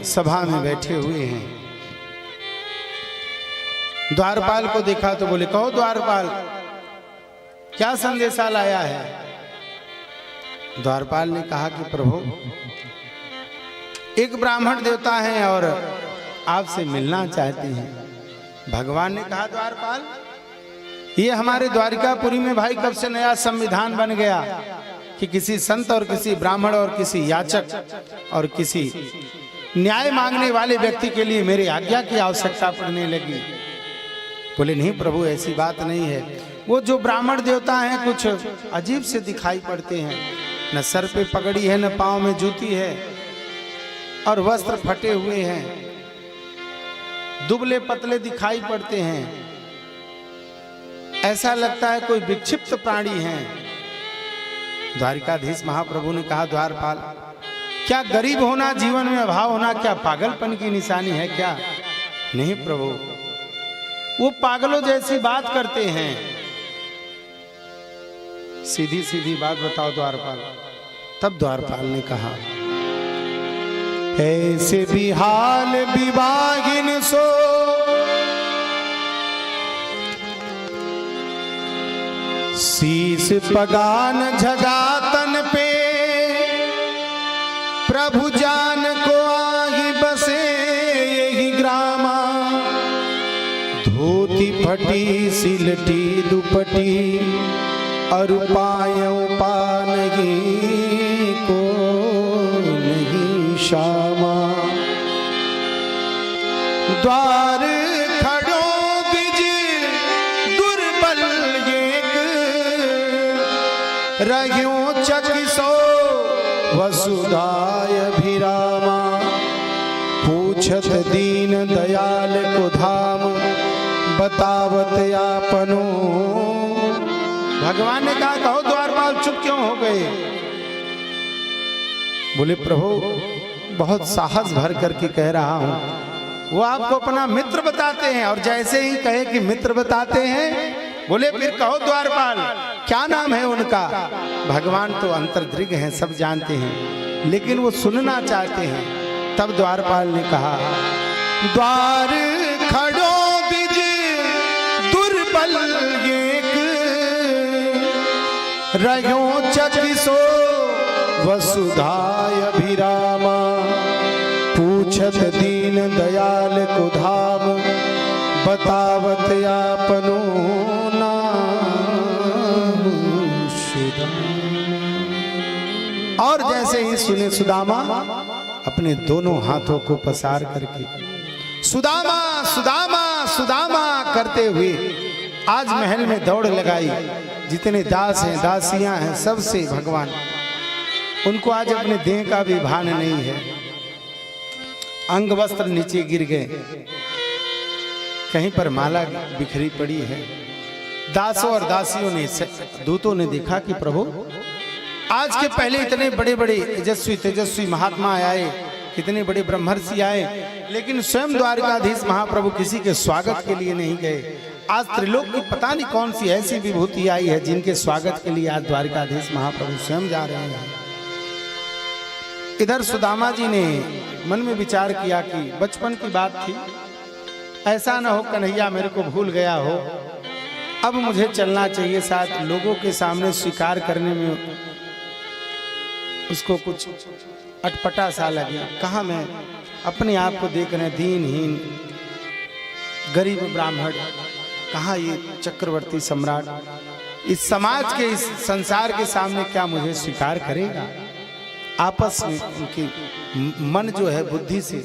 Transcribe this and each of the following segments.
सभा में बैठे हुए हैं। द्वारपाल को देखा तो बोले, कहो द्वारपाल, क्या संदेशा लाया है? द्वारपाल ने कहा कि प्रभु, एक ब्राह्मण देवता हैं और आपसे मिलना चाहते हैं। भगवान ने कहा, द्वारपाल, ये हमारे द्वारिकापुरी में भाई कब से नया संविधान बन गया कि किसी संत और किसी ब्राह्मण और किसी याचक और किसी न्याय मांगने वाले व्यक्ति के लिए मेरी आज्ञा की आवश्यकता पड़ने लगी। बोले, नहीं प्रभु, ऐसी बात नहीं है। वो जो ब्राह्मण देवता हैं कुछ अजीब से दिखाई पड़ते हैं, न सर पे पगड़ी है, न पांव में जूती है, और वस्त्र फटे हुए हैं, दुबले पतले दिखाई पड़ते हैं। ऐसा लगता है कोई विक्षिप्त प्राणी हैं। द्वारिकाधीश महाप्रभु ने कहा, द्वारपाल, क्या गरीब होना, जीवन में अभाव होना, क्या पागलपन की निशानी है क्या? नहीं प्रभु, वो पागलों जैसी बात करते हैं। सीधी सीधी बात बताओ द्वारपाल। तब द्वारपाल ने कहा, ऐसे भी हाल विवाहिन सो, शीश पगान झगातन पे, प्रभु जान को आगे बसे यही ग्रामा, धोती फटी सिलटी दुपटी, और पायों पा नहीं को नहीं श्यामा, द्वार खड़ो बिज दुर्बल एक, रहियों चकिसो वसुधाय भिरामा, पूछत दीन दयाल को धाम, बतावत आपनो। भगवान ने कहा, कहो द्वारपाल, चुप क्यों हो गए? बोले, प्रभु, बहुत साहस भर करके कह रहा हूं। वो आपको अपना मित्र बताते हैं, और जैसे ही कहे कि मित्र बताते हैं, बोले, फिर कहो द्वारपाल, क्या नाम है उनका? भगवान तो अंतर्दृग हैं, सब जानते हैं, लेकिन वो सुनना चाहते हैं। तब द्वारपाल ने कहा, द्वार खड़ो बिज दुर्बल एक, रहियों चकिसो वसुधाय भिरामा, पूछत दीन दयाल को धाम, बतावत आपनो नाम सुदामा। और जैसे ही सुने सुदामा, अपने दोनों हाथों को पसार करके सुदामा सुदामा सुदामा करते हुए आज महल में दौड़ लगाई। जितने दास हैं, दासियां हैं, सबसे भगवान, उनको आज अपने देह का भी भान नहीं है। अंग वस्त्र नीचे गिर गए, कहीं पर माला बिखरी पड़ी है। दासों और दासियों ने, दूतों ने देखा कि प्रभु, आज के पहले इतने बड़े बड़े तेजस्वी तेजस्वी महात्मा आए, कितने बड़े ब्रह्मर्षि आए, लेकिन स्वयं द्वारिकाधीश महाप्रभु किसी के स्वागत के लिए नहीं गए। आज त्रिलोक की पता नहीं कौन सी ऐसी विभूति आई है जिनके स्वागत के लिए आज द्वारिकाधीश महाप्रभु स्वयं जा रहे हैं। इधर सुदामा जी ने मन में विचार किया कि बचपन की बात थी, ऐसा न हो कन्हैया मेरे को भूल गया हो, अब मुझे चलना चाहिए साथ। लोगों के सामने स्वीकार करने में उसको कुछ अटपटा सा लगे। कहाँ मैं अपने आप को देख रहे, दीनहीन गरीब ब्राह्मण, कहाँ ये चक्रवर्ती सम्राट, इस समाज के, इस संसार के सामने क्या मुझे स्वीकार करेगा? आपस में उनकी मन जो है बुद्धि से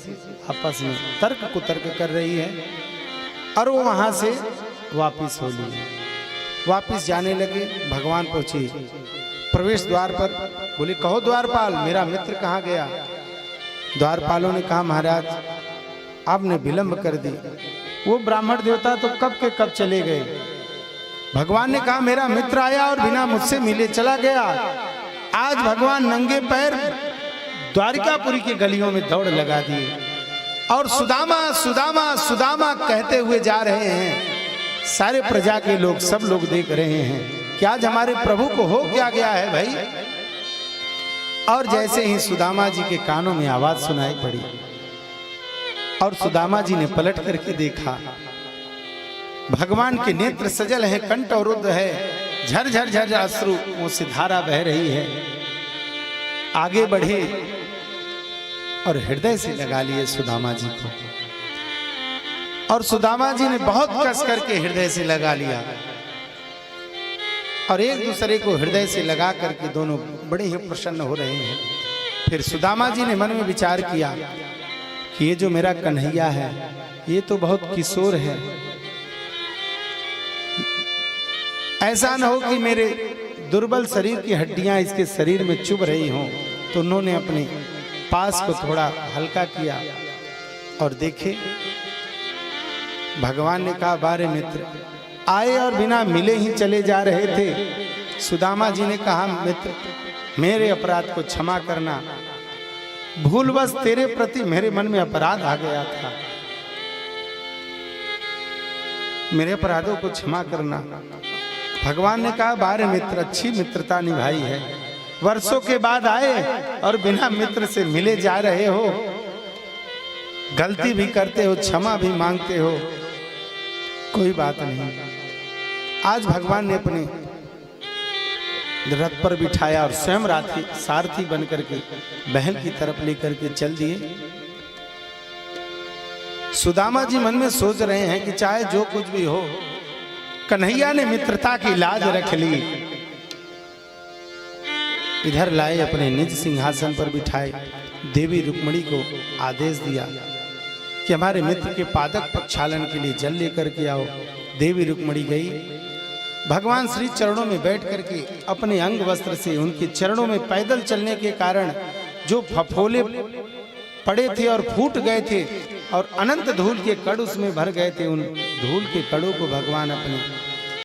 आपस में तर्क कुतर्क कर रही है, और वो वहां से वापिस हो ली। वापिस जाने लगे, भगवान पहुंचे प्रवेश द्वार पर। बोले, कहो द्वारपाल, मेरा मित्र कहाँ गया? द्वारपालों ने कहा, महाराज आपने विलंब कर दी, वो ब्राह्मण देवता तो कब के कब चले गए। भगवान ने कहा, मेरा मित्र आया और बिना मुझसे मिले चला गया। आज भगवान नंगे पैर द्वारिकापुरी की गलियों में दौड़ लगा दिए और सुदामा सुदामा सुदामा कहते हुए जा रहे हैं। सारे प्रजा के लोग, सब लोग देख रहे हैं कि आज हमारे प्रभु को हो क्या गया है भाई। और जैसे ही सुदामा जी के कानों में आवाज सुनाई पड़ी, और सुदामा जी ने पलट करके देखा, भगवान के नेत्र सजल है, कंठ अवरुद्ध है, झरझर झरझर अश्रु मुंह से धारा बह रही है। आगे बढ़े और हृदय से लगा लिए सुदामा जी को, और सुदामा जी ने बहुत कस करके हृदय से लगा लिया और एक दूसरे को हृदय से लगा करके दोनों बड़े ही प्रसन्न हो रहे हैं। फिर सुदामा जी ने मन में विचार किया कि ये जो मेरा कन्हैया है ये तो बहुत किशोर है, ऐसा न हो कि मेरे दुर्बल शरीर की हड्डियां इसके शरीर में चुभ रही हों। तो उन्होंने अपने पास को थोड़ा हल्का किया और देखे, भगवान ने कहा, बारे मित्र, आए और बिना मिले ही चले जा रहे थे। सुदामा जी ने कहा, मित्र मेरे अपराध को क्षमा करना, भूलवश तेरे प्रति मेरे मन में अपराध आ गया था, मेरे अपराधों को क्षमा करना। भगवान ने कहा, बारे मित्र, अच्छी मित्रता निभाई है, वर्षों के बाद आए और बिना मित्र से मिले जा रहे हो, गलती भी करते हो, क्षमा भी मांगते हो, कोई बात नहीं। आज भगवान ने अपने रथ पर बिठाया और स्वयं सारथी बन करके महल की तरफ लेकर के चल दिए। सुदामा जी मन में सोच रहे हैं कि चाहे जो कुछ भी हो, कन्हैया ने मित्रता की लाज रख ली। इधर लाए, अपने निज सिंहासन पर बिठाए, देवी रुक्मिणी को आदेश दिया कि हमारे मित्र के पादक प्रक्षालन के लिए जल लेकर के आओ। देवी रुक्मिणी गई, भगवान श्री चरणों में बैठ करके अपने अंग वस्त्र से उनके चरणों में पैदल चलने के कारण जो फफोले पड़े थे और फूट गए थे और अनंत धूल के कण उसमें भर गए थे, उन धूल के कणों को भगवान अपने